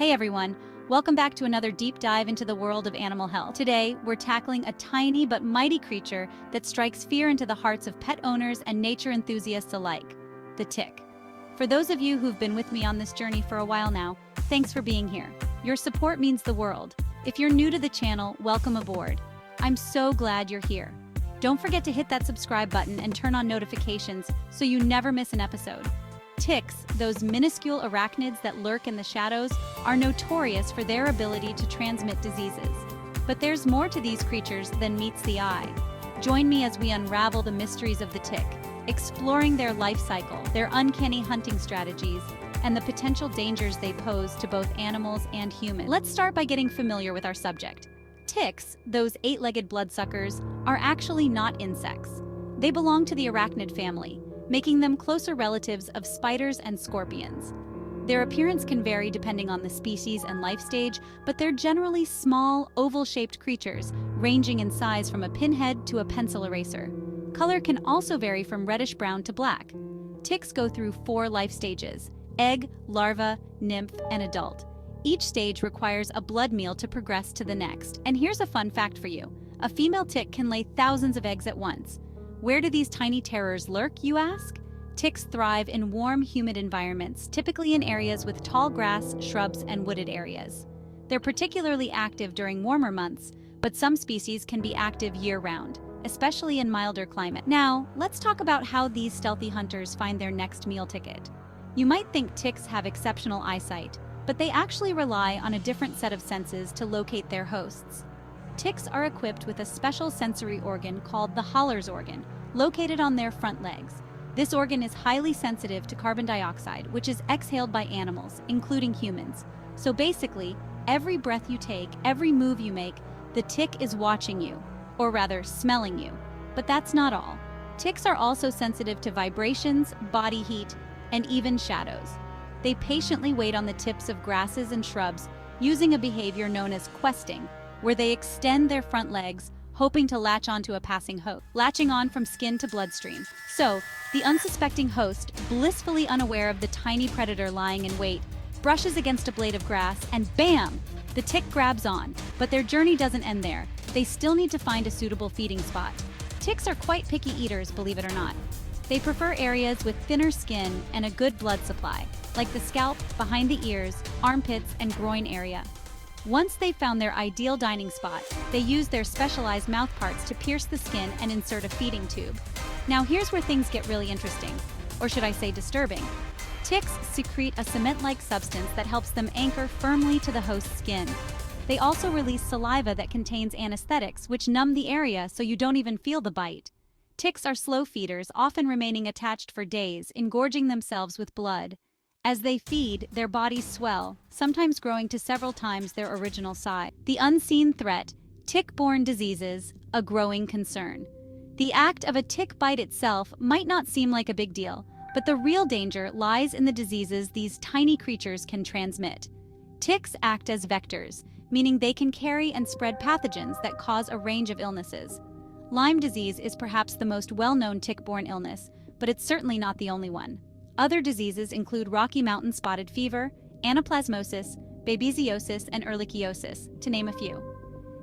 Hey everyone, welcome back to another deep dive into the world of animal health. Today, we're tackling a tiny but mighty creature that strikes fear into the hearts of pet owners and nature enthusiasts alike, the tick. For those of you who've been with me on this journey for a while now, thanks for being here. Your support means the world. If you're new to the channel, welcome aboard. I'm so glad you're here. Don't forget to hit that subscribe button and turn on notifications so you never miss an episode. Ticks, those minuscule arachnids that lurk in the shadows, are notorious for their ability to transmit diseases. But there's more to these creatures than meets the eye. Join me as we unravel the mysteries of the tick, exploring their life cycle, their uncanny hunting strategies, and the potential dangers they pose to both animals and humans. Let's start by getting familiar with our subject. Ticks, those eight-legged bloodsuckers, are actually not insects. They belong to the arachnid family, making them closer relatives of spiders and scorpions. Their appearance can vary depending on the species and life stage, but they're generally small, oval-shaped creatures, ranging in size from a pinhead to a pencil eraser. Color can also vary from reddish-brown to black. Ticks go through 4 life stages: egg, larva, nymph, and adult. Each stage requires a blood meal to progress to the next. And here's a fun fact for you. A female tick can lay thousands of eggs at once. Where do these tiny terrors lurk, you ask? Ticks thrive in warm, humid environments, typically in areas with tall grass, shrubs, and wooded areas. They're particularly active during warmer months, but some species can be active year-round, especially in milder climates. Now, let's talk about how these stealthy hunters find their next meal ticket. You might think ticks have exceptional eyesight, but they actually rely on a different set of senses to locate their hosts. Ticks are equipped with a special sensory organ called the Haller's organ, located on their front legs. This organ is highly sensitive to carbon dioxide, which is exhaled by animals, including humans. So basically, every breath you take, every move you make, the tick is watching you, or rather, smelling you. But that's not all. Ticks are also sensitive to vibrations, body heat, and even shadows. They patiently wait on the tips of grasses and shrubs, using a behavior known as questing, where they extend their front legs, hoping to latch onto a passing host, latching on from skin to bloodstream. So, the unsuspecting host, blissfully unaware of the tiny predator lying in wait, brushes against a blade of grass, and bam! The tick grabs on. But their journey doesn't end there. They still need to find a suitable feeding spot. Ticks are quite picky eaters, believe it or not. They prefer areas with thinner skin and a good blood supply, like the scalp, behind the ears, armpits, and groin area. Once they've found their ideal dining spot, they use their specialized mouth parts to pierce the skin and insert a feeding tube. Now here's where things get really interesting, or should I say disturbing. Ticks secrete a cement-like substance that helps them anchor firmly to the host's skin. They also release saliva that contains anesthetics, which numb the area so you don't even feel the bite. Ticks are slow feeders, often remaining attached for days, engorging themselves with blood. As they feed, their bodies swell, sometimes growing to several times their original size. The unseen threat: tick-borne diseases, a growing concern. The act of a tick bite itself might not seem like a big deal, but the real danger lies in the diseases these tiny creatures can transmit. Ticks act as vectors, meaning they can carry and spread pathogens that cause a range of illnesses. Lyme disease is perhaps the most well-known tick-borne illness, but it's certainly not the only one. Other diseases include Rocky Mountain spotted fever, anaplasmosis, babesiosis, and ehrlichiosis, to name a few.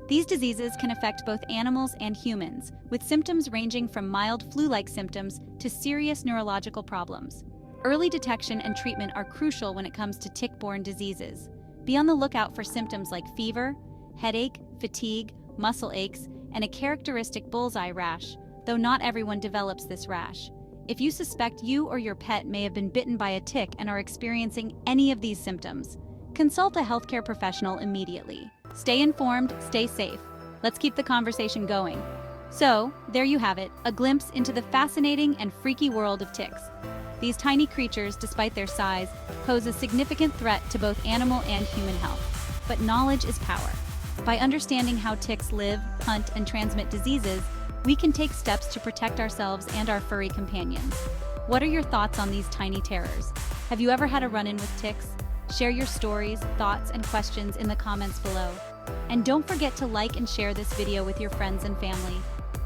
These diseases can affect both animals and humans, with symptoms ranging from mild flu-like symptoms to serious neurological problems. Early detection and treatment are crucial when it comes to tick-borne diseases. Be on the lookout for symptoms like fever, headache, fatigue, muscle aches, and a characteristic bullseye rash, though not everyone develops this rash. If you suspect you or your pet may have been bitten by a tick and are experiencing any of these symptoms, consult a healthcare professional immediately. Stay informed, stay safe. Let's keep the conversation going. So, there you have it, a glimpse into the fascinating and freaky world of ticks. These tiny creatures, despite their size, pose a significant threat to both animal and human health. But knowledge is power. By understanding how ticks live, hunt, and transmit diseases, we can take steps to protect ourselves and our furry companions. What are your thoughts on these tiny terrors? Have you ever had a run-in with ticks? Share your stories, thoughts, and questions in the comments below. And don't forget to like and share this video with your friends and family.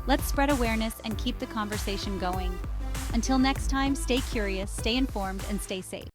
Let's spread awareness and keep the conversation going. Until next time, stay curious, stay informed, and stay safe.